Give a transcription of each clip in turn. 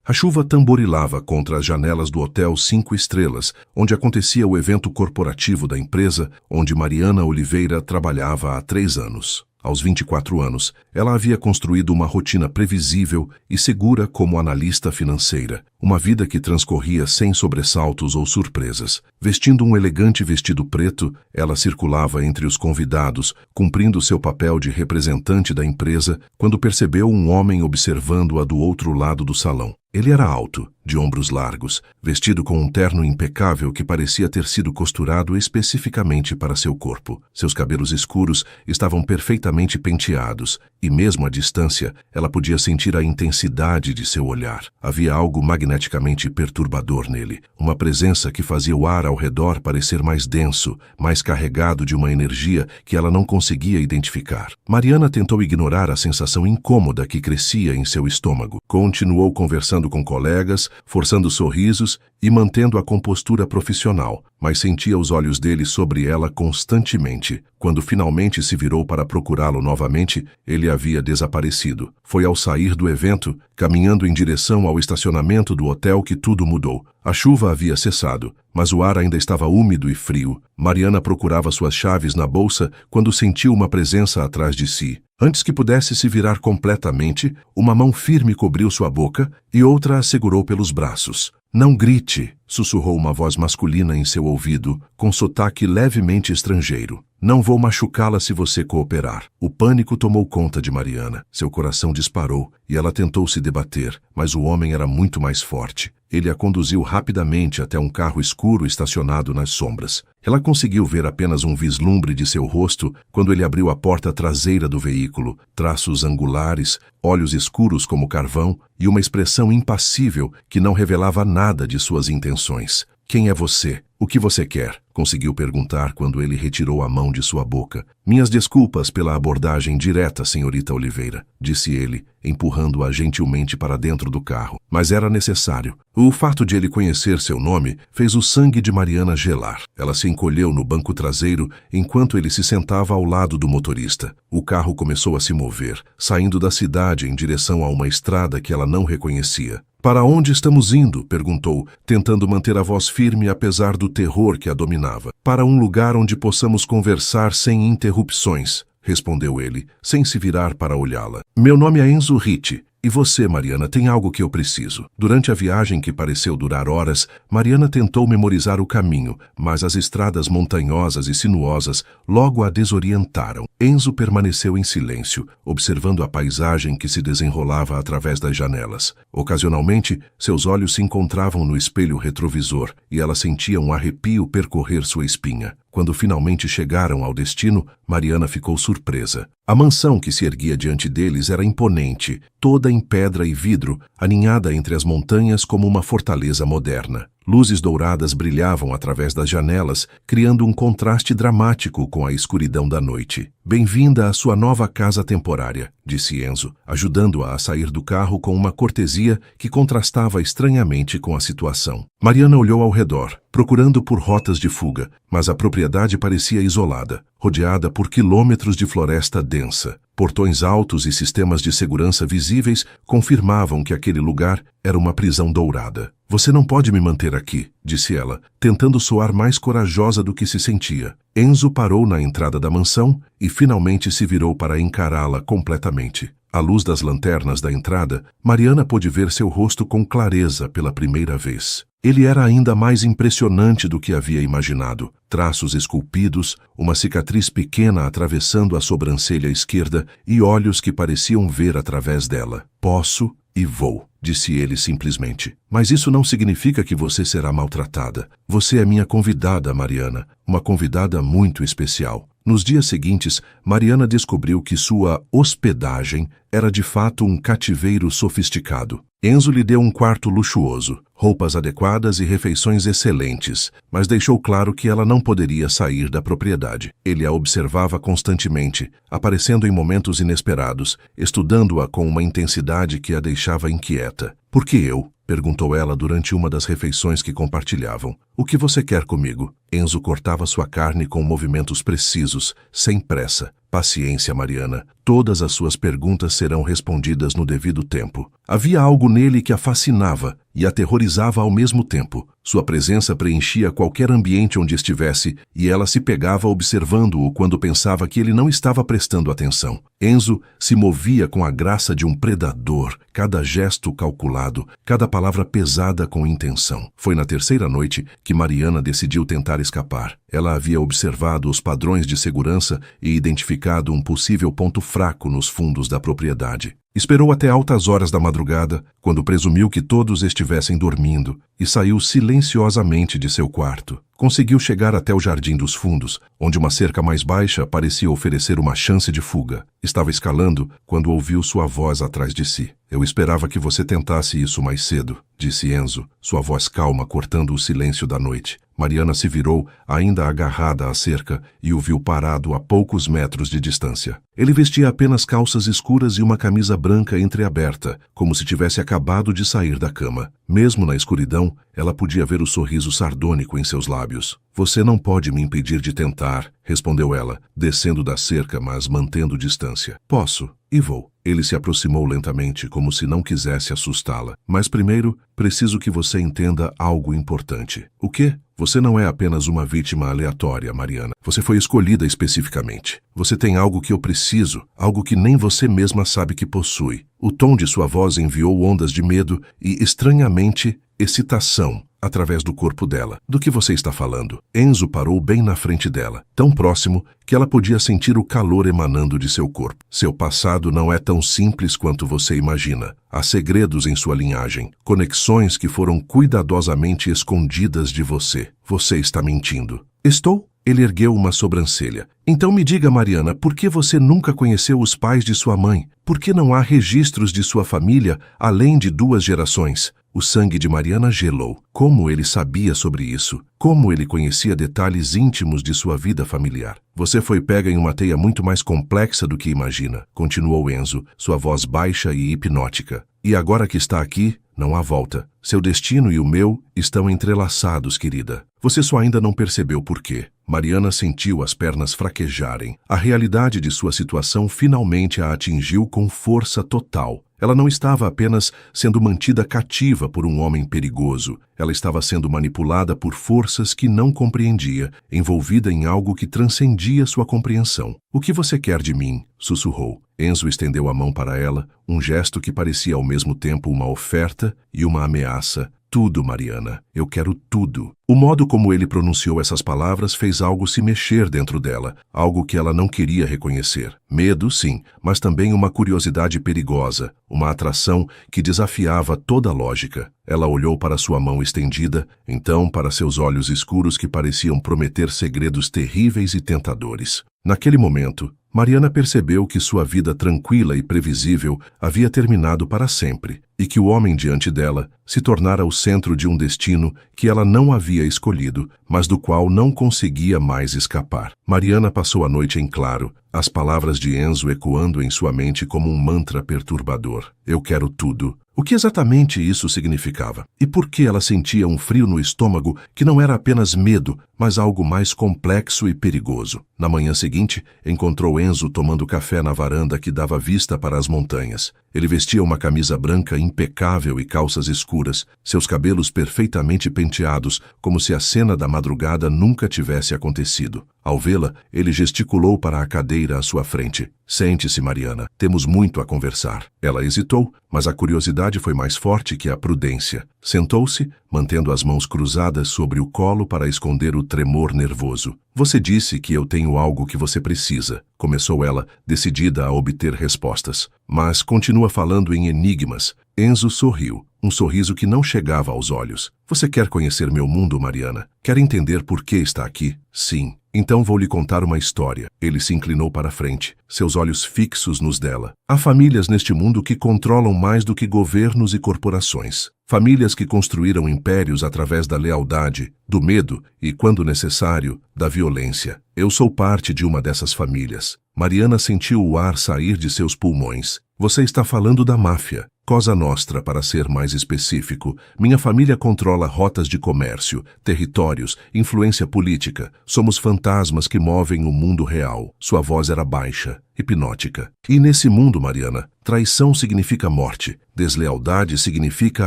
A chuva tamborilava contra as janelas do Hotel 5 Estrelas, onde acontecia o evento corporativo da empresa onde Mariana Oliveira trabalhava há 3 anos. Aos 24 anos, ela havia construído uma rotina previsível e segura como analista financeira, uma vida que transcorria sem sobressaltos ou surpresas. Vestindo um elegante vestido preto, ela circulava entre os convidados, cumprindo seu papel de representante da empresa, quando percebeu um homem observando-a do outro lado do salão. Ele era alto, de ombros largos, vestido com um terno impecável que parecia ter sido costurado especificamente para seu corpo. Seus cabelos escuros estavam perfeitamente penteados, e mesmo à distância, ela podia sentir a intensidade de seu olhar. Havia algo magneticamente perturbador nele, uma presença que fazia o ar ao redor parecer mais denso, mais carregado de uma energia que ela não conseguia identificar. Mariana tentou ignorar a sensação incômoda que crescia em seu estômago. Continuou conversando com colegas, forçando sorrisos e mantendo a compostura profissional, mas sentia os olhos dele sobre ela constantemente. Quando finalmente se virou para procurá-lo novamente, ele havia desaparecido. Foi ao sair do evento, caminhando em direção ao estacionamento do hotel, que tudo mudou. A chuva havia cessado, mas o ar ainda estava úmido e frio. Mariana procurava suas chaves na bolsa quando sentiu uma presença atrás de si. Antes que pudesse se virar completamente, uma mão firme cobriu sua boca e outra a segurou pelos braços. "Não grite", sussurrou uma voz masculina em seu ouvido, com sotaque levemente estrangeiro. "Não vou machucá-la se você cooperar." O pânico tomou conta de Mariana. Seu coração disparou e ela tentou se debater, mas o homem era muito mais forte. Ele a conduziu rapidamente até um carro escuro estacionado nas sombras. Ela conseguiu ver apenas um vislumbre de seu rosto quando ele abriu a porta traseira do veículo, traços angulares, olhos escuros como carvão e uma expressão impassível que não revelava nada de suas intenções. "Quem é você? O que você quer?" conseguiu perguntar quando ele retirou a mão de sua boca. "Minhas desculpas pela abordagem direta, senhorita Oliveira", disse ele, empurrando-a gentilmente para dentro do carro. Mas era necessário. O fato de ele conhecer seu nome fez o sangue de Mariana gelar. Ela se encolheu no banco traseiro enquanto ele se sentava ao lado do motorista. O carro começou a se mover, saindo da cidade em direção a uma estrada que ela não reconhecia. "Para onde estamos indo?" perguntou, tentando manter a voz firme apesar do terror que a dominava. "Para um lugar onde possamos conversar sem interrupções", respondeu ele, sem se virar para olhá-la. "Meu nome é Enzo Ritti. E você, Mariana, tem algo que eu preciso." Durante a viagem, que pareceu durar horas, Mariana tentou memorizar o caminho, mas as estradas montanhosas e sinuosas logo a desorientaram. Enzo permaneceu em silêncio, observando a paisagem que se desenrolava através das janelas. Ocasionalmente, seus olhos se encontravam no espelho retrovisor e ela sentia um arrepio percorrer sua espinha. Quando finalmente chegaram ao destino, Mariana ficou surpresa. A mansão que se erguia diante deles era imponente, toda em pedra e vidro, aninhada entre as montanhas como uma fortaleza moderna. Luzes douradas brilhavam através das janelas, criando um contraste dramático com a escuridão da noite. "Bem-vinda à sua nova casa temporária", disse Enzo, ajudando-a a sair do carro com uma cortesia que contrastava estranhamente com a situação. Mariana olhou ao redor, procurando por rotas de fuga, mas a propriedade parecia isolada, rodeada por quilômetros de floresta densa. Portões altos e sistemas de segurança visíveis confirmavam que aquele lugar era uma prisão dourada. "Você não pode me manter aqui", disse ela, tentando soar mais corajosa do que se sentia. Enzo parou na entrada da mansão e finalmente se virou para encará-la completamente. À luz das lanternas da entrada, Mariana pôde ver seu rosto com clareza pela primeira vez. Ele era ainda mais impressionante do que havia imaginado. Traços esculpidos, uma cicatriz pequena atravessando a sobrancelha esquerda e olhos que pareciam ver através dela. "Posso e vou", disse ele simplesmente. "Mas isso não significa que você será maltratada. Você é minha convidada, Mariana, uma convidada muito especial." Nos dias seguintes, Mariana descobriu que sua hospedagem era de fato um cativeiro sofisticado. Enzo lhe deu um quarto luxuoso, roupas adequadas e refeições excelentes, mas deixou claro que ela não poderia sair da propriedade. Ele a observava constantemente, aparecendo em momentos inesperados, estudando-a com uma intensidade que a deixava inquieta. "Por que eu?" perguntou ela durante uma das refeições que compartilhavam. "O que você quer comigo?" Enzo cortava sua carne com movimentos precisos, sem pressa. Paciência, Mariana. Todas as suas perguntas serão respondidas no devido tempo. Havia algo nele que a fascinava e aterrorizava ao mesmo tempo. Sua presença preenchia qualquer ambiente onde estivesse e ela se pegava observando-o quando pensava que ele não estava prestando atenção. Enzo se movia com a graça de um predador, cada gesto calculado, cada palavra pesada com intenção. Foi na terceira noite que Mariana decidiu tentar escapar. Ela havia observado os padrões de segurança e identificado um possível ponto fraco nos fundos da propriedade. Esperou até altas horas da madrugada, quando presumiu que todos estivessem dormindo, e saiu silenciosamente de seu quarto. Conseguiu chegar até o jardim dos fundos, onde uma cerca mais baixa parecia oferecer uma chance de fuga. Estava escalando quando ouviu sua voz atrás de si. Eu esperava que você tentasse isso mais cedo, disse Enzo, sua voz calma cortando o silêncio da noite. Mariana se virou, ainda agarrada à cerca, e o viu parado a poucos metros de distância. Ele vestia apenas calças escuras e uma camisa branca entreaberta, como se tivesse acabado de sair da cama. Mesmo na escuridão, ela podia ver o sorriso sardônico em seus lábios. Você não pode me impedir de tentar, respondeu ela, descendo da cerca, mas mantendo distância. Posso, e vou. Ele se aproximou lentamente, como se não quisesse assustá-la. Mas primeiro, preciso que você entenda algo importante. O quê? Você não é apenas uma vítima aleatória, Mariana. Você foi escolhida especificamente. Você tem algo que eu preciso, algo que nem você mesma sabe que possui. O tom de sua voz enviou ondas de medo e, estranhamente, excitação através do corpo dela. Do que você está falando? Enzo parou bem na frente dela, tão próximo que ela podia sentir o calor emanando de seu corpo. Seu passado não é tão simples quanto você imagina. Há segredos em sua linhagem, conexões que foram cuidadosamente escondidas de você. Você está mentindo. Estou? Ele ergueu uma sobrancelha. Então me diga, Mariana, por que você nunca conheceu os pais de sua mãe? Por que não há registros de sua família além de 2 gerações? O sangue de Mariana gelou. Como ele sabia sobre isso? Como ele conhecia detalhes íntimos de sua vida familiar? Você foi pega em uma teia muito mais complexa do que imagina, continuou Enzo, sua voz baixa e hipnótica. E agora que está aqui, não há volta. Seu destino e o meu estão entrelaçados, querida. Você só ainda não percebeu por quê. Mariana sentiu as pernas fraquejarem. A realidade de sua situação finalmente a atingiu com força total. Ela não estava apenas sendo mantida cativa por um homem perigoso. Ela estava sendo manipulada por forças que não compreendia, envolvida em algo que transcendia sua compreensão. O que você quer de mim? Sussurrou. Enzo estendeu a mão para ela, um gesto que parecia ao mesmo tempo uma oferta e uma ameaça. Tudo, Mariana. Eu quero tudo. O modo como ele pronunciou essas palavras fez algo se mexer dentro dela, algo que ela não queria reconhecer. Medo, sim, mas também uma curiosidade perigosa, uma atração que desafiava toda a lógica. Ela olhou para sua mão estendida, então para seus olhos escuros que pareciam prometer segredos terríveis e tentadores. Naquele momento, Mariana percebeu que sua vida tranquila e previsível havia terminado para sempre, e que o homem diante dela se tornara o centro de um destino que ela não havia escolhido, mas do qual não conseguia mais escapar. Mariana passou a noite em claro, as palavras de Enzo ecoando em sua mente como um mantra perturbador. Eu quero tudo. O que exatamente isso significava? E por que ela sentia um frio no estômago que não era apenas medo, mas algo mais complexo e perigoso? Na manhã seguinte, encontrou Enzo tomando café na varanda que dava vista para as montanhas. Ele vestia uma camisa branca impecável e calças escuras, seus cabelos perfeitamente penteados, como se a cena da madrugada nunca tivesse acontecido. Ao vê-la, ele gesticulou para a cadeira à sua frente. Sente-se, Mariana. Temos muito a conversar. Ela hesitou, mas a curiosidade foi mais forte que a prudência. Sentou-se, mantendo as mãos cruzadas sobre o colo para esconder o tremor nervoso. Você disse que eu tenho algo que você precisa, começou ela, decidida a obter respostas. Mas continua falando em enigmas. Enzo sorriu, um sorriso que não chegava aos olhos. Você quer conhecer meu mundo, Mariana? Quer entender por que está aqui? Sim. Então vou lhe contar uma história. Ele se inclinou para a frente, seus olhos fixos nos dela. Há famílias neste mundo que controlam mais do que governos e corporações. Famílias que construíram impérios através da lealdade, do medo e, quando necessário, da violência. Eu sou parte de uma dessas famílias. Mariana sentiu o ar sair de seus pulmões. Você está falando da máfia. Cosa Nostra, para ser mais específico. Minha família controla rotas de comércio, territórios, influência política. Somos fantasmas que movem o mundo real. Sua voz era baixa, hipnótica. E nesse mundo, Mariana, traição significa morte. Deslealdade significa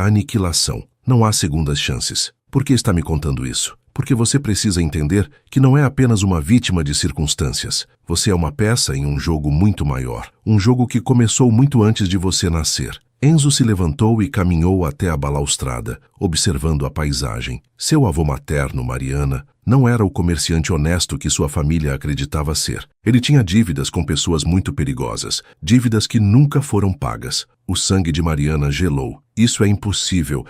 aniquilação. Não há segundas chances. Por que está me contando isso? Porque você precisa entender que não é apenas uma vítima de circunstâncias. Você é uma peça em um jogo muito maior. Um jogo que começou muito antes de você nascer. Enzo se levantou e caminhou até a balaustrada, observando a paisagem. Seu avô materno, Mariana, não era o comerciante honesto que sua família acreditava ser. Ele tinha dívidas com pessoas muito perigosas, dívidas que nunca foram pagas. O sangue de Mariana gelou. Isso é impossível.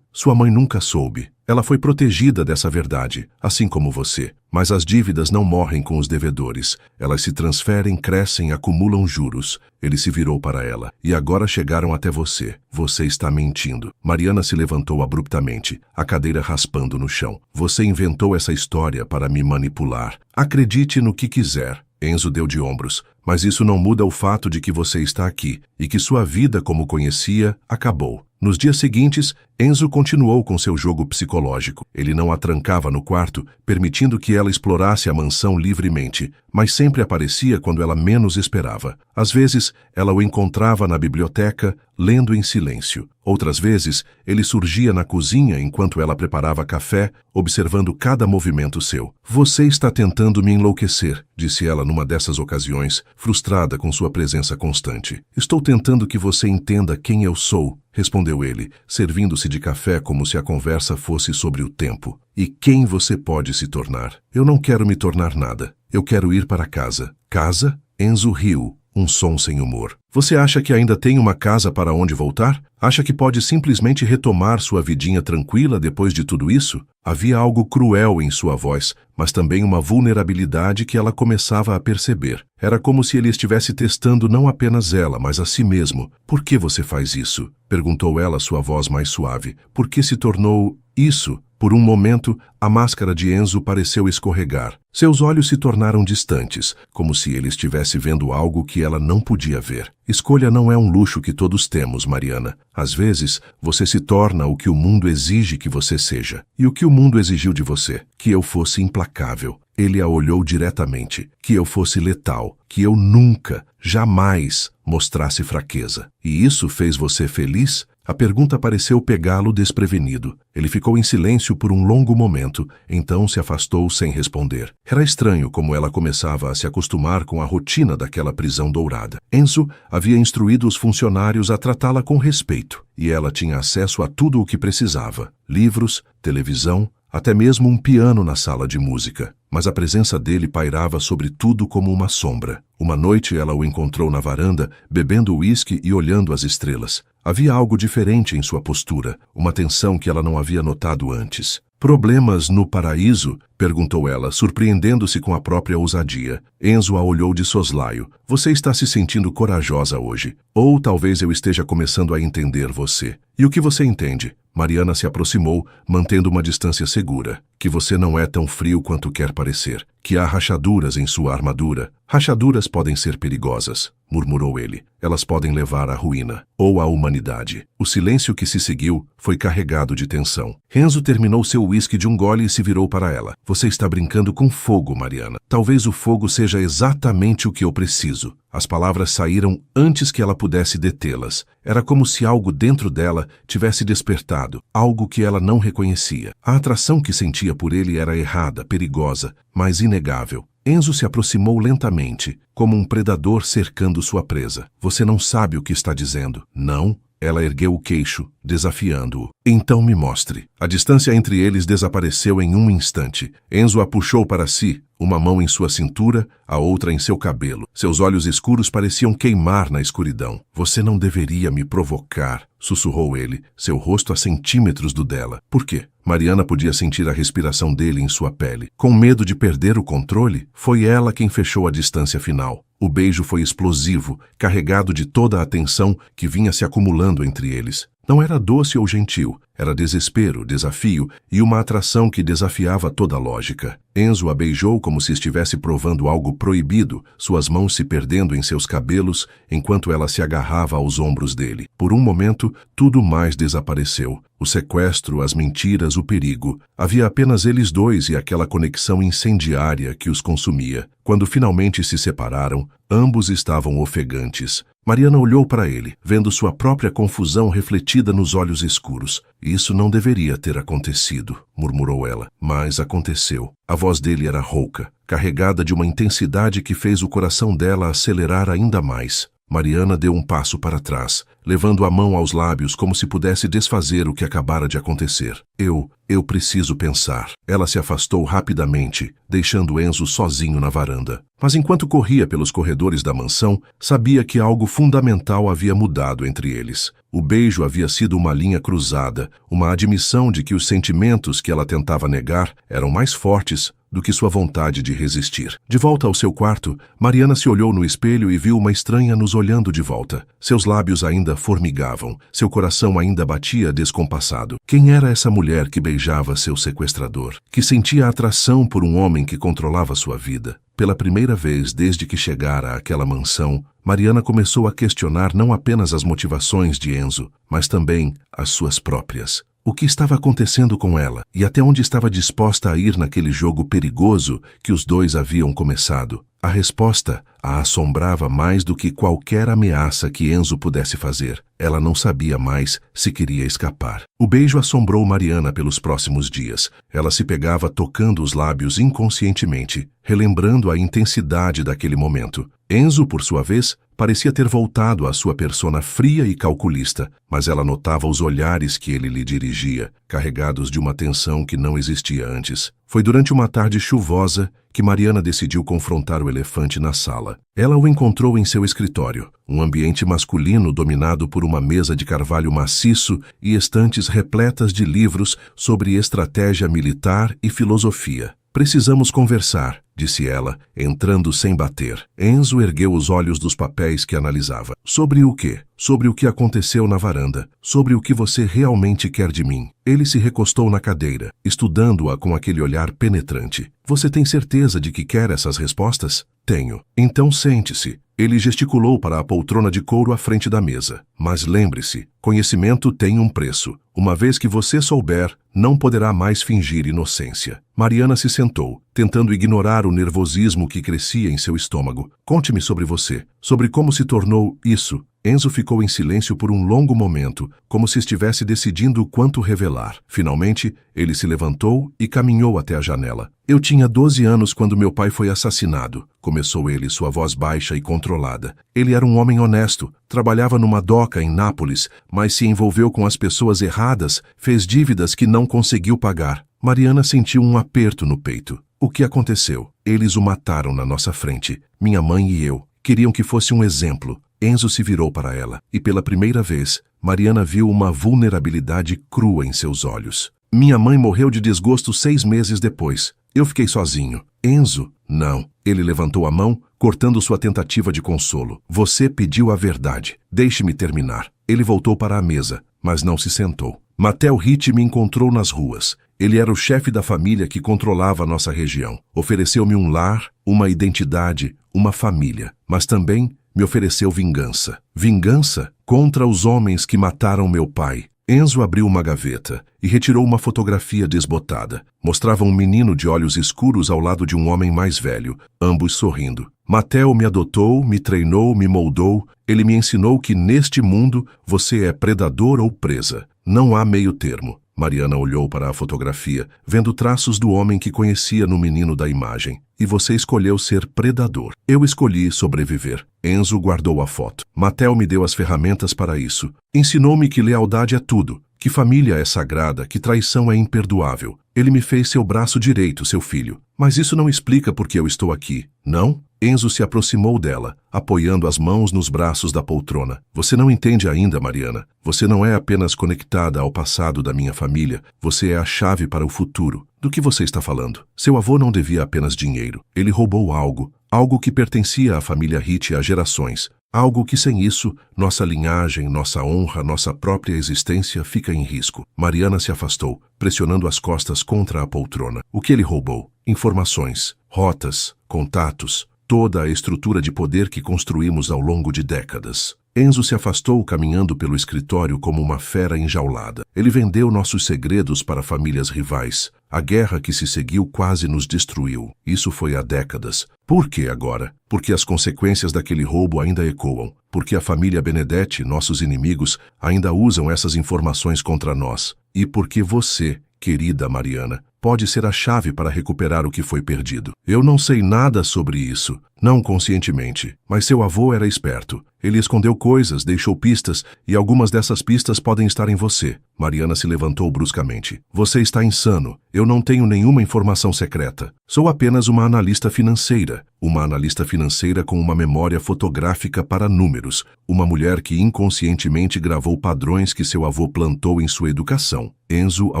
Sua mãe nunca soube. Ela foi protegida dessa verdade, assim como você. Mas as dívidas não morrem com os devedores. Elas se transferem, crescem, acumulam juros. Ele se virou para ela. E agora chegaram até você. Você está mentindo. Mariana se levantou abruptamente, a cadeira raspando no chão. Você inventou essa história para me manipular. Acredite no que quiser. Enzo deu de ombros. Mas isso não muda o fato de que você está aqui e que sua vida como conhecia acabou. Nos dias seguintes, Enzo continuou com seu jogo psicológico. Ele não a trancava no quarto, permitindo que ela explorasse a mansão livremente, mas sempre aparecia quando ela menos esperava. Às vezes, ela o encontrava na biblioteca, lendo em silêncio. Outras vezes, ele surgia na cozinha enquanto ela preparava café, observando cada movimento seu. Você está tentando me enlouquecer, disse ela numa dessas ocasiões, frustrada com sua presença constante. Estou tentando que você entenda quem eu sou, respondeu ele, servindo-se de café como se a conversa fosse sobre o tempo. E quem você pode se tornar? Eu não quero me tornar nada. Eu quero ir para casa. Casa? Enzo riu, um som sem humor. Você acha que ainda tem uma casa para onde voltar? Acha que pode simplesmente retomar sua vidinha tranquila depois de tudo isso? Havia algo cruel em sua voz, mas também uma vulnerabilidade que ela começava a perceber. Era como se ele estivesse testando não apenas ela, mas a si mesmo. Por que você faz isso? Perguntou ela, sua voz mais suave. Por que se tornou isso? Por um momento, a máscara de Enzo pareceu escorregar. Seus olhos se tornaram distantes, como se ele estivesse vendo algo que ela não podia ver. Escolha não é um luxo que todos temos, Mariana. Às vezes, você se torna o que o mundo exige que você seja. E o que o mundo exigiu de você? Que eu fosse implacável. Ele a olhou diretamente. Que eu fosse letal. Que eu nunca, jamais, mostrasse fraqueza. E isso fez você feliz? A pergunta pareceu pegá-lo desprevenido. Ele ficou em silêncio por um longo momento, então se afastou sem responder. Era estranho como ela começava a se acostumar com a rotina daquela prisão dourada. Enzo havia instruído os funcionários a tratá-la com respeito, e ela tinha acesso a tudo o que precisava: livros, televisão, até mesmo um piano na sala de música. Mas a presença dele pairava sobre tudo como uma sombra. Uma noite ela o encontrou na varanda, bebendo uísque e olhando as estrelas. Havia algo diferente em sua postura, uma tensão que ela não havia notado antes. Problemas no paraíso? Perguntou ela, surpreendendo-se com a própria ousadia. Enzo a olhou de soslaio. Você está se sentindo corajosa hoje. Ou talvez eu esteja começando a entender você. E o que você entende? Mariana se aproximou, mantendo uma distância segura. Que você não é tão frio quanto quer parecer. Que há rachaduras em sua armadura. Rachaduras podem ser perigosas, murmurou ele. Elas podem levar à ruína, ou à humanidade. O silêncio que se seguiu foi carregado de tensão. Enzo terminou seu uísque de um gole e se virou para ela. Você está brincando com fogo, Mariana. Talvez o fogo seja exatamente o que eu preciso. As palavras saíram antes que ela pudesse detê-las. Era como se algo dentro dela tivesse despertado, algo que ela não reconhecia. A atração que sentia por ele era errada, perigosa, mas inegável. Enzo se aproximou lentamente, como um predador cercando sua presa. Você não sabe o que está dizendo. Não? Ela ergueu o queixo, desafiando-o. Então me mostre. A distância entre eles desapareceu em um instante. Enzo a puxou para si, uma mão em sua cintura, a outra em seu cabelo. Seus olhos escuros pareciam queimar na escuridão. Você não deveria me provocar, sussurrou ele, seu rosto a centímetros do dela. Por quê? Mariana podia sentir a respiração dele em sua pele. Com medo de perder o controle, foi ela quem fechou a distância final. O beijo foi explosivo, carregado de toda a tensão que vinha se acumulando entre eles. Não era doce ou gentil, era desespero, desafio e uma atração que desafiava toda a lógica. Enzo a beijou como se estivesse provando algo proibido, suas mãos se perdendo em seus cabelos enquanto ela se agarrava aos ombros dele. Por um momento, tudo mais desapareceu. O sequestro, as mentiras, o perigo. Havia apenas eles dois e aquela conexão incendiária que os consumia. Quando finalmente se separaram, ambos estavam ofegantes. Mariana olhou para ele, vendo sua própria confusão refletida nos olhos escuros. Isso não deveria ter acontecido, murmurou ela, mas aconteceu. A voz dele era rouca, carregada de uma intensidade que fez o coração dela acelerar ainda mais. Mariana deu um passo para trás, levando a mão aos lábios como se pudesse desfazer o que acabara de acontecer. Eu preciso pensar. Ela se afastou rapidamente, deixando Enzo sozinho na varanda. Mas enquanto corria pelos corredores da mansão, sabia que algo fundamental havia mudado entre eles. O beijo havia sido uma linha cruzada, uma admissão de que os sentimentos que ela tentava negar eram mais fortes do que sua vontade de resistir. De volta ao seu quarto, Mariana se olhou no espelho e viu uma estranha nos olhando de volta. Seus lábios ainda formigavam, seu coração ainda batia descompassado. Quem era essa mulher que beijava seu sequestrador, que sentia atração por um homem que controlava sua vida? Pela primeira vez desde que chegara àquela mansão, Mariana começou a questionar não apenas as motivações de Enzo, mas também as suas próprias. O que estava acontecendo com ela e até onde estava disposta a ir naquele jogo perigoso que os dois haviam começado? A resposta a assombrava mais do que qualquer ameaça que Enzo pudesse fazer. Ela não sabia mais se queria escapar. O beijo assombrou Mariana pelos próximos dias. Ela se pegava tocando os lábios inconscientemente, relembrando a intensidade daquele momento. Enzo, por sua vez, parecia ter voltado à sua persona fria e calculista, mas ela notava os olhares que ele lhe dirigia, carregados de uma tensão que não existia antes. Foi durante uma tarde chuvosa que Mariana decidiu confrontar o elefante na sala. Ela o encontrou em seu escritório, um ambiente masculino dominado por uma mesa de carvalho maciço e estantes repletas de livros sobre estratégia militar e filosofia. Precisamos conversar, disse ela, entrando sem bater. Enzo ergueu os olhos dos papéis que analisava. Sobre o quê? Sobre o que aconteceu na varanda. Sobre o que você realmente quer de mim. Ele se recostou na cadeira, estudando-a com aquele olhar penetrante. Você tem certeza de que quer essas respostas? Tenho. Então sente-se. Ele gesticulou para a poltrona de couro à frente da mesa. Mas lembre-se, conhecimento tem um preço. Uma vez que você souber, não poderá mais fingir inocência. Mariana se sentou, tentando ignorar o nervosismo que crescia em seu estômago. Conte-me sobre você, sobre como se tornou isso. Enzo ficou em silêncio por um longo momento, como se estivesse decidindo quanto revelar. Finalmente, ele se levantou e caminhou até a janela. Eu tinha 12 anos quando meu pai foi assassinado, começou ele, sua voz baixa e controlada. Ele era um homem honesto, trabalhava numa doca em Nápoles, mas se envolveu com as pessoas erradas, fez dívidas que não conseguiu pagar. Mariana sentiu um aperto no peito. O que aconteceu? Eles o mataram na nossa frente. Minha mãe e eu. Queriam que fosse um exemplo. Enzo se virou para ela, e pela primeira vez, Mariana viu uma vulnerabilidade crua em seus olhos. Minha mãe morreu de desgosto 6 meses depois. Eu fiquei sozinho. Enzo? Não. Ele levantou a mão, cortando sua tentativa de consolo. Você pediu a verdade. Deixe-me terminar. Ele voltou para a mesa, mas não se sentou. Matteo Ricci me encontrou nas ruas. Ele era o chefe da família que controlava a nossa região. Ofereceu-me um lar, uma identidade, uma família. Mas também me ofereceu vingança. Vingança contra os homens que mataram meu pai. Enzo abriu uma gaveta e retirou uma fotografia desbotada. Mostrava um menino de olhos escuros ao lado de um homem mais velho, ambos sorrindo. Matteo me adotou, me treinou, me moldou. Ele me ensinou que neste mundo você é predador ou presa. Não há meio termo. Mariana olhou para a fotografia, vendo traços do homem que conhecia no menino da imagem. E você escolheu ser predador. Eu escolhi sobreviver. Enzo guardou a foto. Matteo me deu as ferramentas para isso. Ensinou-me que lealdade é tudo, que família é sagrada, que traição é imperdoável. Ele me fez seu braço direito, seu filho. Mas isso não explica por que eu estou aqui, não? Enzo se aproximou dela, apoiando as mãos nos braços da poltrona. Você não entende ainda, Mariana. Você não é apenas conectada ao passado da minha família. Você é a chave para o futuro. Do que você está falando? Seu avô não devia apenas dinheiro. Ele roubou algo que pertencia à família Ricci há gerações. Algo que sem isso, nossa linhagem, nossa honra, nossa própria existência fica em risco. Mariana se afastou, pressionando as costas contra a poltrona. O que ele roubou? Informações, rotas, contatos, toda a estrutura de poder que construímos ao longo de décadas. Enzo se afastou caminhando pelo escritório como uma fera enjaulada. Ele vendeu nossos segredos para famílias rivais. A guerra que se seguiu quase nos destruiu. Isso foi há décadas. Por que agora? Porque as consequências daquele roubo ainda ecoam. Porque a família Benedetti, nossos inimigos, ainda usam essas informações contra nós. E porque você, querida Mariana, pode ser a chave para recuperar o que foi perdido. Eu não sei nada sobre isso, não conscientemente, mas seu avô era esperto. Ele escondeu coisas, deixou pistas, e algumas dessas pistas podem estar em você. Mariana se levantou bruscamente. Você está insano. Eu não tenho nenhuma informação secreta. Sou apenas uma analista financeira. Uma analista financeira com uma memória fotográfica para números. Uma mulher que inconscientemente gravou padrões que seu avô plantou em sua educação. Enzo a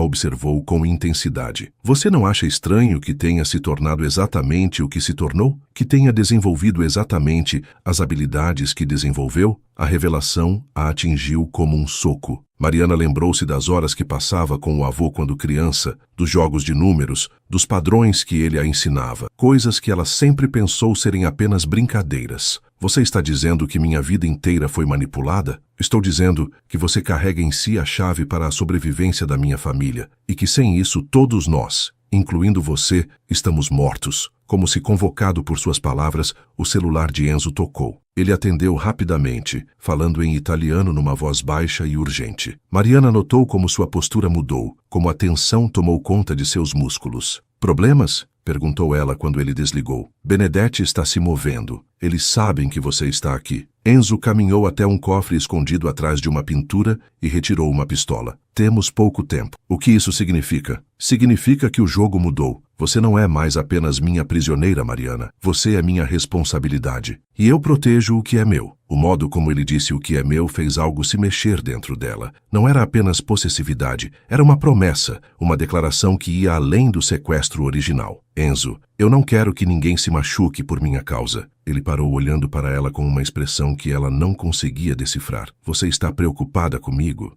observou com intensidade. Você não acha estranho que tenha se tornado exatamente o que se tornou? Que tenha desenvolvido exatamente as habilidades que desenvolveu? A revelação a atingiu como um soco. Mariana lembrou-se das horas que passava com o avô quando criança, dos jogos de números, dos padrões que ele a ensinava, coisas que ela sempre pensou serem apenas brincadeiras. Você está dizendo que minha vida inteira foi manipulada? Estou dizendo que você carrega em si a chave para a sobrevivência da minha família e que sem isso todos nós, incluindo você, estamos mortos. Como se convocado por suas palavras, o celular de Enzo tocou. Ele atendeu rapidamente, falando em italiano numa voz baixa e urgente. Mariana notou como sua postura mudou, como a tensão tomou conta de seus músculos. Problemas? Perguntou ela quando ele desligou. Benedetti está se movendo. Eles sabem que você está aqui. Enzo caminhou até um cofre escondido atrás de uma pintura e retirou uma pistola. Temos pouco tempo. O que isso significa? Significa que o jogo mudou. Você não é mais apenas minha prisioneira, Mariana. Você é minha responsabilidade. E eu protejo o que é meu. O modo como ele disse o que é meu fez algo se mexer dentro dela. Não era apenas possessividade, era uma promessa, uma declaração que ia além do sequestro original. Enzo, eu não quero que ninguém se machuque por minha causa. Ele parou olhando para ela com uma expressão que ela não conseguia decifrar. Você está preocupada comigo?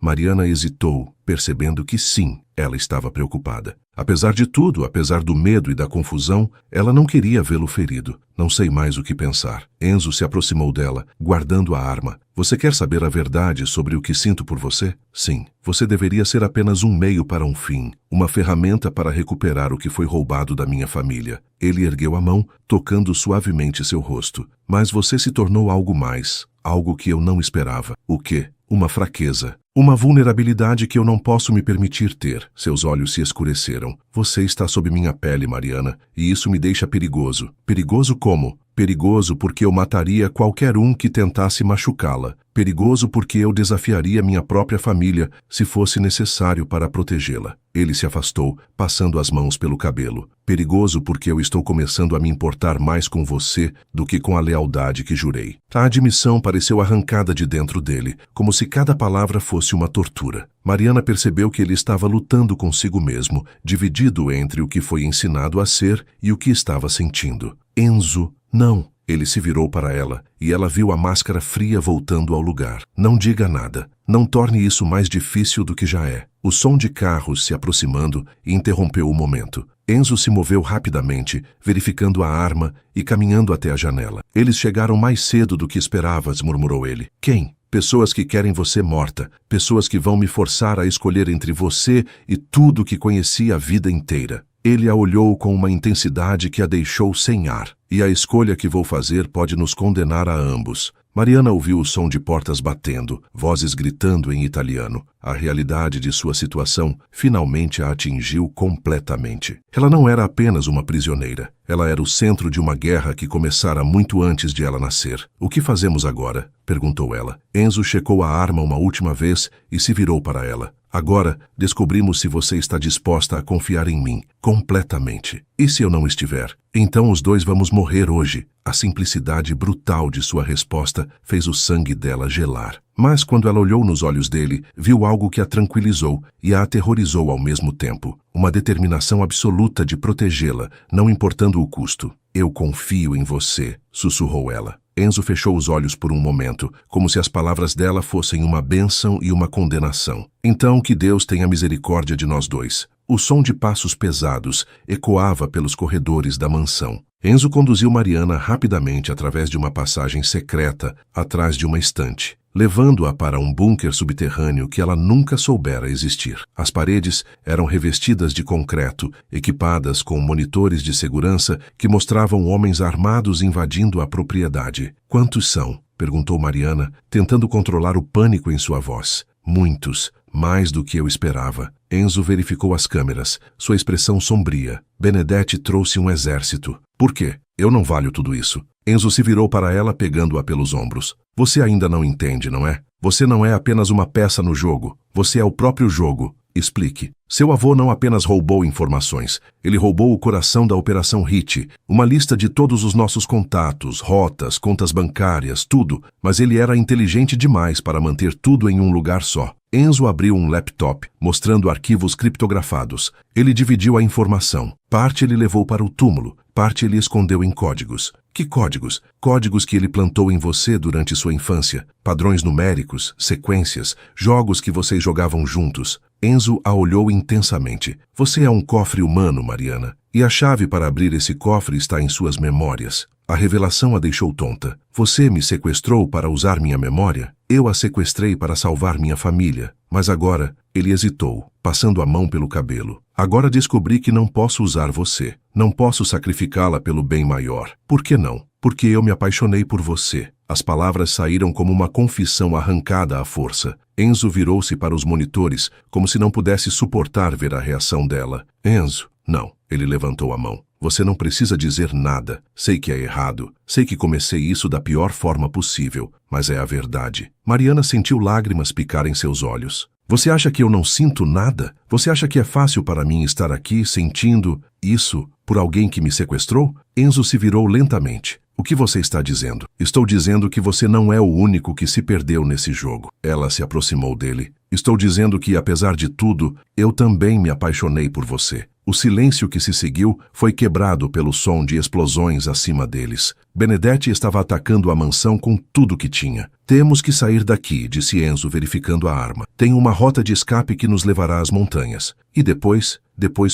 Mariana hesitou, percebendo que sim, ela estava preocupada. Apesar de tudo, apesar do medo e da confusão, ela não queria vê-lo ferido. Não sei mais o que pensar. Enzo se aproximou dela, guardando a arma. Você quer saber a verdade sobre o que sinto por você? Sim. Você deveria ser apenas um meio para um fim, uma ferramenta para recuperar o que foi roubado da minha família. Ele ergueu a mão, tocando suavemente seu rosto. Mas você se tornou algo mais, algo que eu não esperava. O quê? Uma fraqueza. Uma vulnerabilidade que eu não posso me permitir ter. Seus olhos se escureceram. Você está sob minha pele, Mariana, e isso me deixa perigoso. Perigoso como? Perigoso porque eu mataria qualquer um que tentasse machucá-la. Perigoso porque eu desafiaria minha própria família se fosse necessário para protegê-la. Ele se afastou, passando as mãos pelo cabelo. Perigoso porque eu estou começando a me importar mais com você do que com a lealdade que jurei. A admissão pareceu arrancada de dentro dele, como se cada palavra fosse uma tortura. Mariana percebeu que ele estava lutando consigo mesmo, dividido entre o que foi ensinado a ser e o que estava sentindo. Enzo, não. Ele se virou para ela, e ela viu a máscara fria voltando ao lugar. Não diga nada. Não torne isso mais difícil do que já é. O som de carros se aproximando interrompeu o momento. Enzo se moveu rapidamente, verificando a arma e caminhando até a janela. Eles chegaram mais cedo do que esperavas, murmurou ele. Quem? Pessoas que querem você morta. Pessoas que vão me forçar a escolher entre você e tudo que conheci a vida inteira. Ele a olhou com uma intensidade que a deixou sem ar. E a escolha que vou fazer pode nos condenar a ambos. Mariana ouviu o som de portas batendo, vozes gritando em italiano. A realidade de sua situação finalmente a atingiu completamente. Ela não era apenas uma prisioneira. Ela era o centro de uma guerra que começara muito antes de ela nascer. O que fazemos agora? Perguntou ela. Enzo checou a arma uma última vez e se virou para ela. Agora, descobrimos se você está disposta a confiar em mim, completamente. E se eu não estiver? Então os dois vamos morrer hoje. A simplicidade brutal de sua resposta fez o sangue dela gelar. Mas quando ela olhou nos olhos dele, viu algo que a tranquilizou e a aterrorizou ao mesmo tempo. Uma determinação absoluta de protegê-la, não importando o custo. Eu confio em você, sussurrou ela. Enzo fechou os olhos por um momento, como se as palavras dela fossem uma bênção e uma condenação. Então que Deus tenha misericórdia de nós dois. O som de passos pesados ecoava pelos corredores da mansão. Enzo conduziu Mariana rapidamente através de uma passagem secreta atrás de uma estante, levando-a para um bunker subterrâneo que ela nunca soubera existir. As paredes eram revestidas de concreto, equipadas com monitores de segurança que mostravam homens armados invadindo a propriedade. "Quantos são?" perguntou Mariana, tentando controlar o pânico em sua voz. "Muitos, mais do que eu esperava." Enzo verificou as câmeras, sua expressão sombria. "Benedetti trouxe um exército." "Por quê? Eu não valho tudo isso." Enzo se virou para ela, pegando-a pelos ombros. "Você ainda não entende, não é? Você não é apenas uma peça no jogo. Você é o próprio jogo. Explique. Seu avô não apenas roubou informações, ele roubou o coração da Operação Hit, uma lista de todos os nossos contatos, rotas, contas bancárias, tudo, mas ele era inteligente demais para manter tudo em um lugar só." Enzo abriu um laptop, mostrando arquivos criptografados. Ele dividiu a informação. Parte ele levou para o túmulo, parte ele escondeu em códigos. Que códigos? Códigos que ele plantou em você durante sua infância. Padrões numéricos, sequências, jogos que vocês jogavam juntos. Enzo a olhou intensamente. "Você é um cofre humano, Mariana. E a chave para abrir esse cofre está em suas memórias." A revelação a deixou tonta. "Você me sequestrou para usar minha memória? Eu a sequestrei para salvar minha família. Mas agora..." Ele hesitou, passando a mão pelo cabelo. "Agora descobri que não posso usar você. Não posso sacrificá-la pelo bem maior." "Por que não?" "Porque eu me apaixonei por você." As palavras saíram como uma confissão arrancada à força. Enzo virou-se para os monitores, como se não pudesse suportar ver a reação dela. "Enzo, não." Ele levantou a mão. "Você não precisa dizer nada. Sei que é errado. Sei que comecei isso da pior forma possível, mas é a verdade." Mariana sentiu lágrimas picar em seus olhos. "Você acha que eu não sinto nada? Você acha que é fácil para mim estar aqui sentindo isso por alguém que me sequestrou?" Enzo se virou lentamente. "O que você está dizendo?" "Estou dizendo que você não é o único que se perdeu nesse jogo." Ela se aproximou dele. "Estou dizendo que, apesar de tudo, eu também me apaixonei por você." O silêncio que se seguiu foi quebrado pelo som de explosões acima deles. Benedetti estava atacando a mansão com tudo que tinha. "Temos que sair daqui", disse Enzo, verificando a arma. "Tem uma rota de escape que nos levará às montanhas. E depois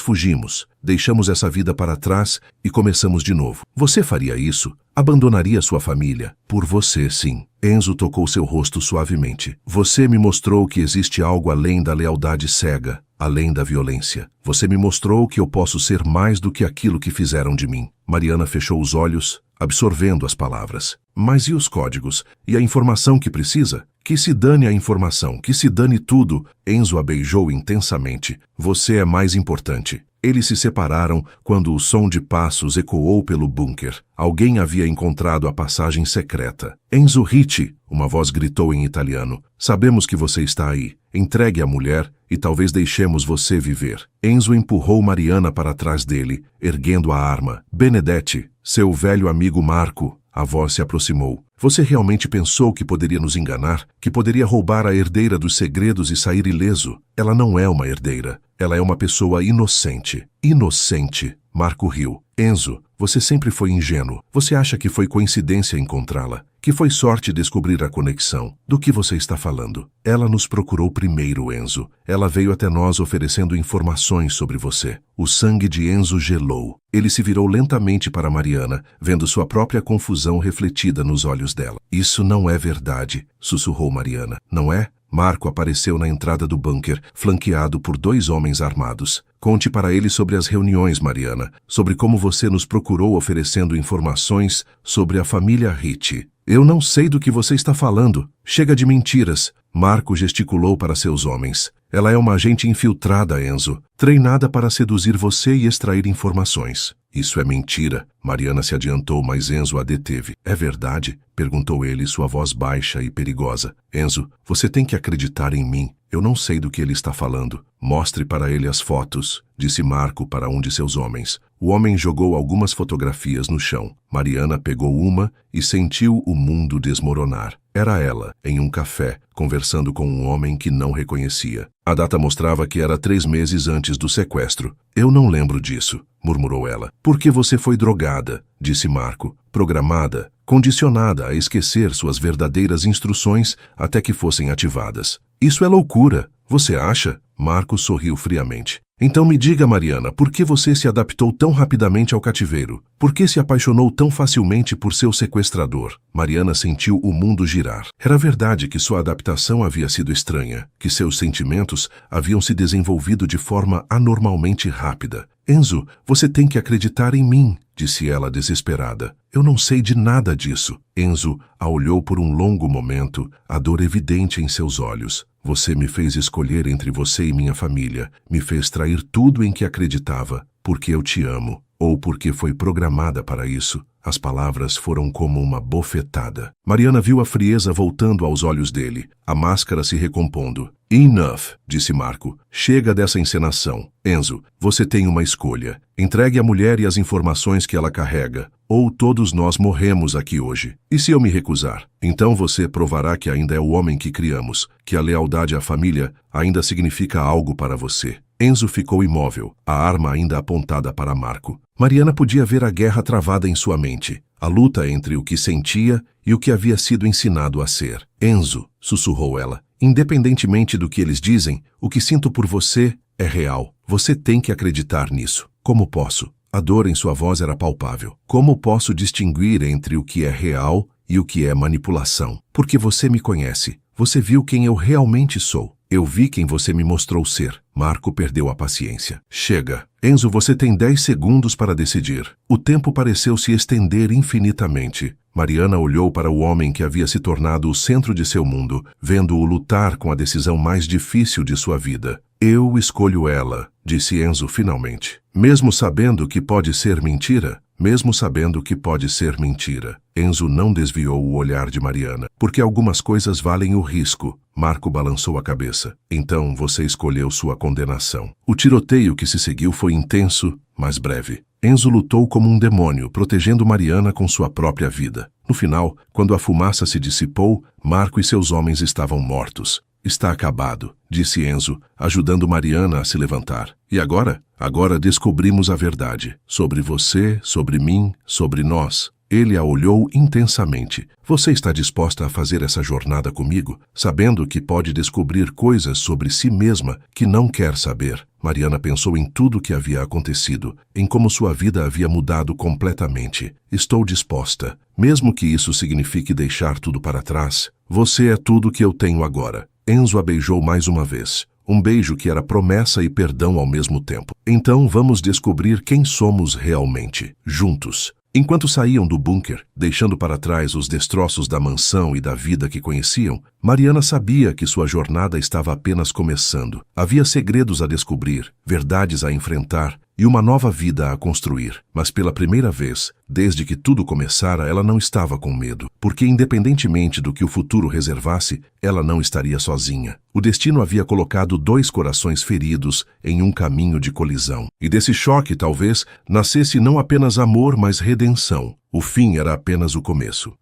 fugimos. Deixamos essa vida para trás e começamos de novo." "Você faria isso? Abandonaria sua família?" "Por você, sim." Enzo tocou seu rosto suavemente. "Você me mostrou que existe algo além da lealdade cega, além da violência. Você me mostrou que eu posso ser mais do que aquilo que fizeram de mim." Mariana fechou os olhos, absorvendo as palavras. "Mas e os códigos? E a informação que precisa?" "Que se dane a informação, que se dane tudo." Enzo a beijou intensamente. "Você é mais importante." Eles se separaram quando o som de passos ecoou pelo bunker. Alguém havia encontrado a passagem secreta. "Enzo Hit", uma voz gritou em italiano. "Sabemos que você está aí. Entregue a mulher e talvez deixemos você viver." Enzo empurrou Mariana para trás dele, erguendo a arma. "Benedetti, seu velho amigo Marco." A voz se aproximou. "Você realmente pensou que poderia nos enganar? Que poderia roubar a herdeira dos segredos e sair ileso? Ela não é uma herdeira. Ela é uma pessoa inocente." "Inocente?" Marco riu. "Enzo, você sempre foi ingênuo. Você acha que foi coincidência encontrá-la? Que foi sorte descobrir a conexão? Do que você está falando?" "Ela nos procurou primeiro, Enzo. Ela veio até nós oferecendo informações sobre você." O sangue de Enzo gelou. Ele se virou lentamente para Mariana, vendo sua própria confusão refletida nos olhos dela. "Isso não é verdade", sussurrou Mariana. "Não é?" Marco apareceu na entrada do bunker, flanqueado por 2 homens armados. "Conte para ele sobre as reuniões, Mariana, sobre como você nos procurou oferecendo informações sobre a família Hit." "Eu não sei do que você está falando. Chega de mentiras." Marco gesticulou para seus homens. "Ela é uma agente infiltrada, Enzo, treinada para seduzir você e extrair informações." "Isso é mentira." Mariana se adiantou, mas Enzo a deteve. "É verdade?" perguntou ele, sua voz baixa e perigosa. "Enzo, você tem que acreditar em mim." Eu não sei do que ele está falando. Mostre para ele as fotos, disse Marco para um de seus homens. O homem jogou algumas fotografias no chão. Mariana pegou uma e sentiu o mundo desmoronar. Era ela, em um café, conversando com um homem que não reconhecia. A data mostrava que era 3 meses antes do sequestro. Eu não lembro disso, murmurou ela. Porque você foi drogada, disse Marco. Programada, condicionada a esquecer suas verdadeiras instruções até que fossem ativadas. Isso é loucura, você acha? Marco sorriu friamente. Então me diga, Mariana, por que você se adaptou tão rapidamente ao cativeiro? Por que se apaixonou tão facilmente por seu sequestrador? Mariana sentiu o mundo girar. Era verdade que sua adaptação havia sido estranha, que seus sentimentos haviam se desenvolvido de forma anormalmente rápida. Enzo, você tem que acreditar em mim, disse ela desesperada. Eu não sei de nada disso. Enzo a olhou por um longo momento, a dor evidente em seus olhos. Você me fez escolher entre você e minha família, me fez trair tudo em que acreditava, porque eu te amo, ou porque foi programada para isso. As palavras foram como uma bofetada. Mariana viu a frieza voltando aos olhos dele, a máscara se recompondo. Enough, disse Marco. Chega dessa encenação. Enzo, você tem uma escolha. Entregue a mulher e as informações que ela carrega, ou todos nós morremos aqui hoje. E se eu me recusar? Então você provará que ainda é o homem que criamos, que a lealdade à família ainda significa algo para você. Enzo ficou imóvel, a arma ainda apontada para Marco. Mariana podia ver a guerra travada em sua mente, a luta entre o que sentia e o que havia sido ensinado a ser. Enzo, sussurrou ela, independentemente do que eles dizem, o que sinto por você é real. Você tem que acreditar nisso. Como posso? A dor em sua voz era palpável. Como posso distinguir entre o que é real e o que é manipulação? Porque você me conhece. Você viu quem eu realmente sou. Eu vi quem você me mostrou ser. Marco perdeu a paciência. Chega. Enzo, você tem 10 segundos para decidir. O tempo pareceu se estender infinitamente. Mariana olhou para o homem que havia se tornado o centro de seu mundo, vendo-o lutar com a decisão mais difícil de sua vida. Eu escolho ela, disse Enzo finalmente. Mesmo sabendo que pode ser mentira? Mesmo sabendo que pode ser mentira. Enzo não desviou o olhar de Mariana, porque algumas coisas valem o risco. Marco balançou a cabeça. Então você escolheu sua condenação. O tiroteio que se seguiu foi intenso, mas breve. Enzo lutou como um demônio, protegendo Mariana com sua própria vida. No final, quando a fumaça se dissipou, Marco e seus homens estavam mortos. Está acabado, disse Enzo, ajudando Mariana a se levantar. E agora? Agora descobrimos a verdade. Sobre você, sobre mim, sobre nós. Ele a olhou intensamente. Você está disposta a fazer essa jornada comigo, sabendo que pode descobrir coisas sobre si mesma que não quer saber? Mariana pensou em tudo o que havia acontecido, em como sua vida havia mudado completamente. Estou disposta, mesmo que isso signifique deixar tudo para trás. Você é tudo que eu tenho agora. Enzo a beijou mais uma vez. Um beijo que era promessa e perdão ao mesmo tempo. Então vamos descobrir quem somos realmente, juntos. Enquanto saíam do bunker, deixando para trás os destroços da mansão e da vida que conheciam, Mariana sabia que sua jornada estava apenas começando. Havia segredos a descobrir, verdades a enfrentar e uma nova vida a construir. Mas pela primeira vez, desde que tudo começara, ela não estava com medo, porque independentemente do que o futuro reservasse, ela não estaria sozinha. O destino havia colocado 2 corações feridos em um caminho de colisão. E desse choque, talvez, nascesse não apenas amor, mas redenção. O fim era apenas o começo.